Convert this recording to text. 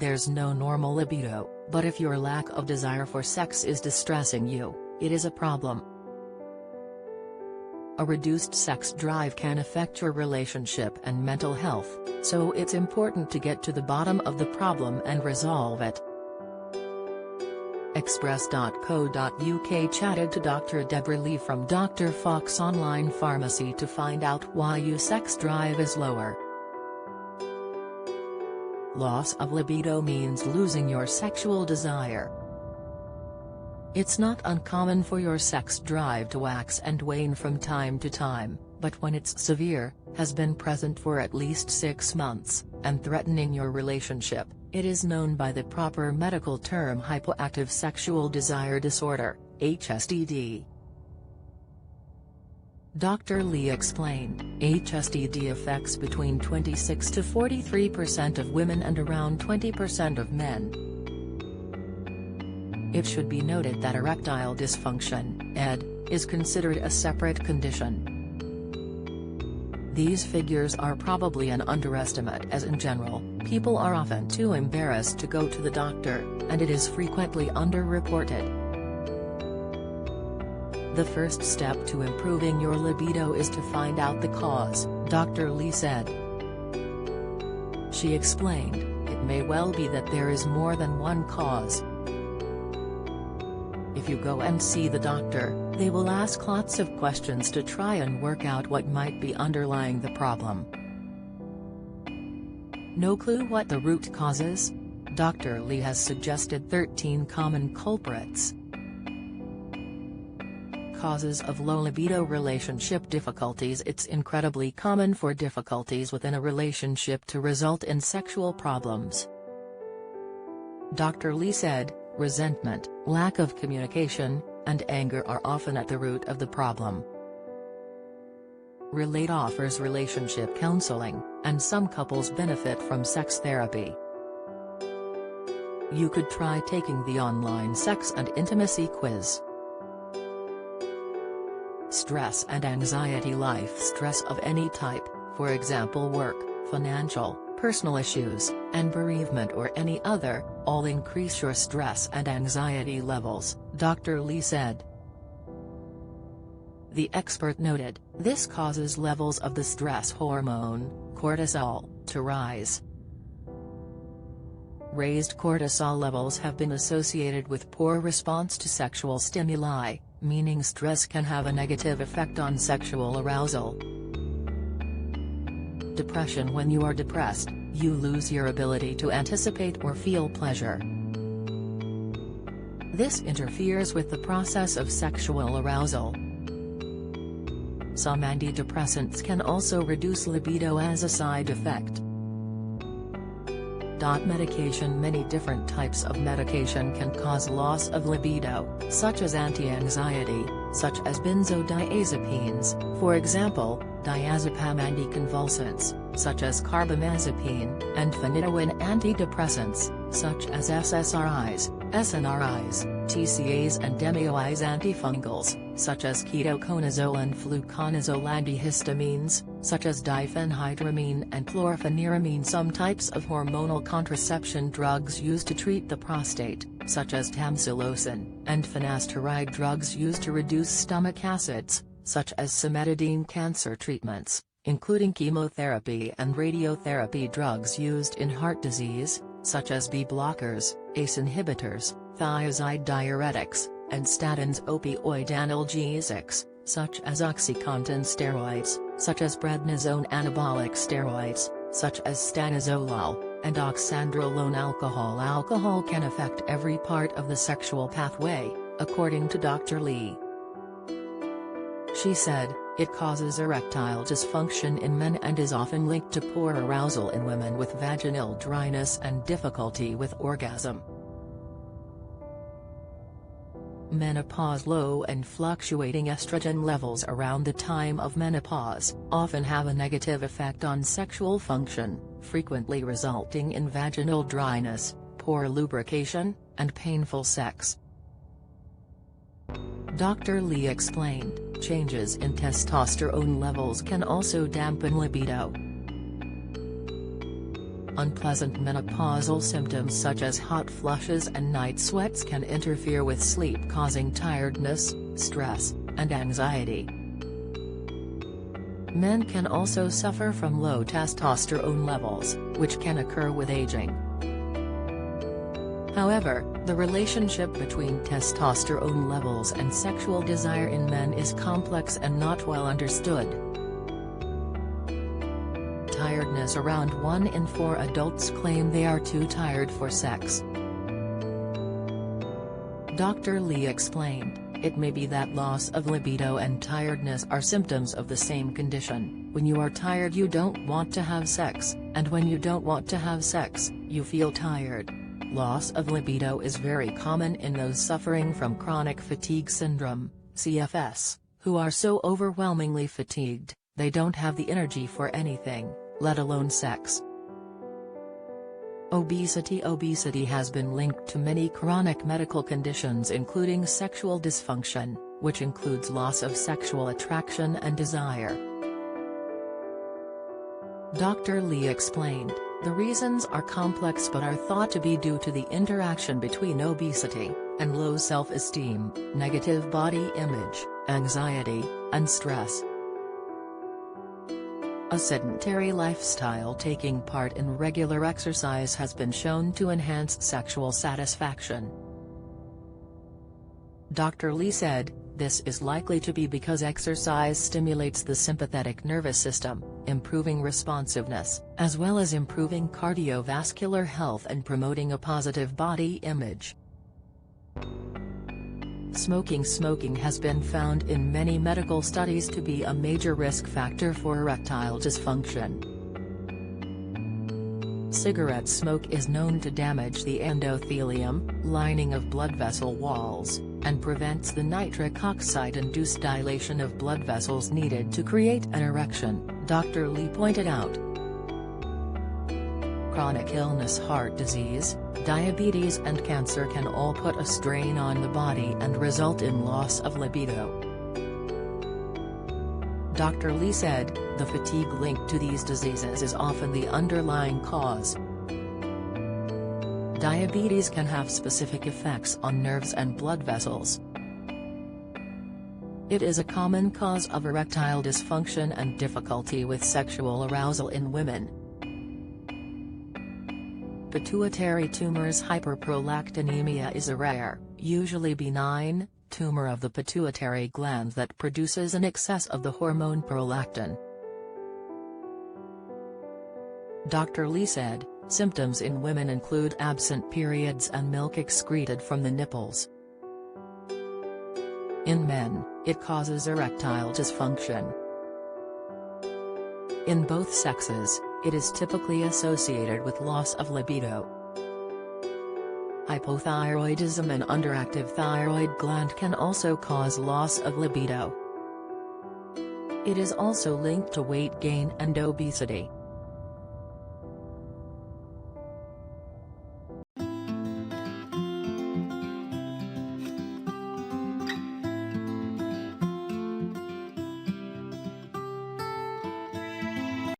there's no normal libido, but if your lack of desire for sex is distressing you, it is a problem. A reduced sex drive can affect your relationship and mental health, so it's important to get to the bottom of the problem and resolve it. Express.co.uk chatted to Dr. Deborah Lee from Dr. Fox Online Pharmacy to find out why your sex drive is lower. Loss of libido means losing your sexual desire. It's not uncommon for your sex drive to wax and wane from time to time, but when it's severe, has been present for at least 6 months, and threatening your relationship, it is known by the proper medical term hypoactive sexual desire disorder, HSDD. Dr. Lee explained, HSDD affects between 26 to 43% of women and around 20% of men. It should be noted that erectile dysfunction, ED, is considered a separate condition. These figures are probably an underestimate, as in general, people are often too embarrassed to go to the doctor, and it is frequently underreported. The first step to improving your libido is to find out the cause, Dr. Lee said. She explained, it may well be that there is more than one cause. If you go and see the doctor, they will ask lots of questions to try and work out what might be underlying the problem. No clue what the root cause is? Dr. Lee has suggested 13 common culprits. Causes of low libido relationship difficulties. It's incredibly common for difficulties within a relationship to result in sexual problems. Dr. Lee said, resentment, lack of communication, and anger are often at the root of the problem. Relate offers relationship counseling, and some couples benefit from sex therapy. You could try taking the online sex and intimacy quiz. Stress and anxiety. Life stress of any type, for example work, financial, personal issues, and bereavement or any other, all increase your stress and anxiety levels, Dr. Lee said. The expert noted, this causes levels of the stress hormone, cortisol, to rise. Raised cortisol levels have been associated with poor response to sexual stimuli, meaning stress can have a negative effect on sexual arousal. Depression. When you are depressed, you lose your ability to anticipate or feel pleasure. This interferes with the process of sexual arousal. Some antidepressants can also reduce libido as a side effect. Medication. Many different types of medication can cause loss of libido, such as anti-anxiety, such as benzodiazepines, for example, diazepam anticonvulsants, such as carbamazepine, and phenytoin antidepressants, such as SSRIs, SNRIs, TCAs and DMAOIs, antifungals, such as ketoconazole and fluconazole, antihistamines, such as diphenhydramine and chlorpheniramine. Some types of hormonal contraception drugs used to treat the prostate, such as tamsulosin, and finasteride. Drugs used to reduce stomach acids, such as cimetidine. Cancer treatments, including chemotherapy and radiotherapy. Drugs used in heart disease, such as B blockers, ACE inhibitors, thiazide diuretics, and statins. Opioid analgesics, such as OxyContin. Steroids, such as prednisone. Anabolic steroids, such as stanozolol, and oxandrolone. Alcohol. Alcohol can affect every part of the sexual pathway, according to Dr. Lee. She said, it causes erectile dysfunction in men and is often linked to poor arousal in women with vaginal dryness and difficulty with orgasm. Menopause. Low and fluctuating estrogen levels around the time of menopause often have a negative effect on sexual function, frequently resulting in vaginal dryness, poor lubrication, and painful sex. Dr. Lee explained, changes in testosterone levels can also dampen libido. Unpleasant menopausal symptoms such as hot flushes and night sweats can interfere with sleep, causing tiredness, stress, and anxiety. Men can also suffer from low testosterone levels, which can occur with aging. However, the relationship between testosterone levels and sexual desire in men is complex and not well understood. Tiredness. Around 1 in 4 adults claim they are too tired for sex. Dr. Lee explained, it may be that loss of libido and tiredness are symptoms of the same condition. When you are tired you don't want to have sex, and when you don't want to have sex, you feel tired. Loss of libido is very common in those suffering from chronic fatigue syndrome, CFS, who are so overwhelmingly fatigued, they don't have the energy for anything, let alone sex. Obesity. Obesity has been linked to many chronic medical conditions including sexual dysfunction, which includes loss of sexual attraction and desire. Dr. Lee explained, the reasons are complex but are thought to be due to the interaction between obesity and low self-esteem, negative body image, anxiety, and stress. A sedentary lifestyle taking part in regular exercise has been shown to enhance sexual satisfaction. Dr. Lee said, this is likely to be because exercise stimulates the sympathetic nervous system, improving responsiveness, as well as improving cardiovascular health and promoting a positive body image. Smoking has been found in many medical studies to be a major risk factor for erectile dysfunction. Cigarette smoke is known to damage the endothelium, lining of blood vessel walls, and prevents the nitric oxide-induced dilation of blood vessels needed to create an erection, Dr. Lee pointed out. Chronic illness, heart disease, diabetes and cancer can all put a strain on the body and result in loss of libido. Dr. Lee said, the fatigue linked to these diseases is often the underlying cause. Diabetes can have specific effects on nerves and blood vessels. It is a common cause of erectile dysfunction and difficulty with sexual arousal in women. Pituitary tumors. Hyperprolactinemia is a rare, usually benign, tumor of the pituitary gland that produces an excess of the hormone prolactin. Dr. Lee said, symptoms in women include absent periods and milk excreted from the nipples. In men, it causes erectile dysfunction. In both sexes, it is typically associated with loss of libido. Hypothyroidism and underactive thyroid gland can also cause loss of libido. It is also linked to weight gain and obesity.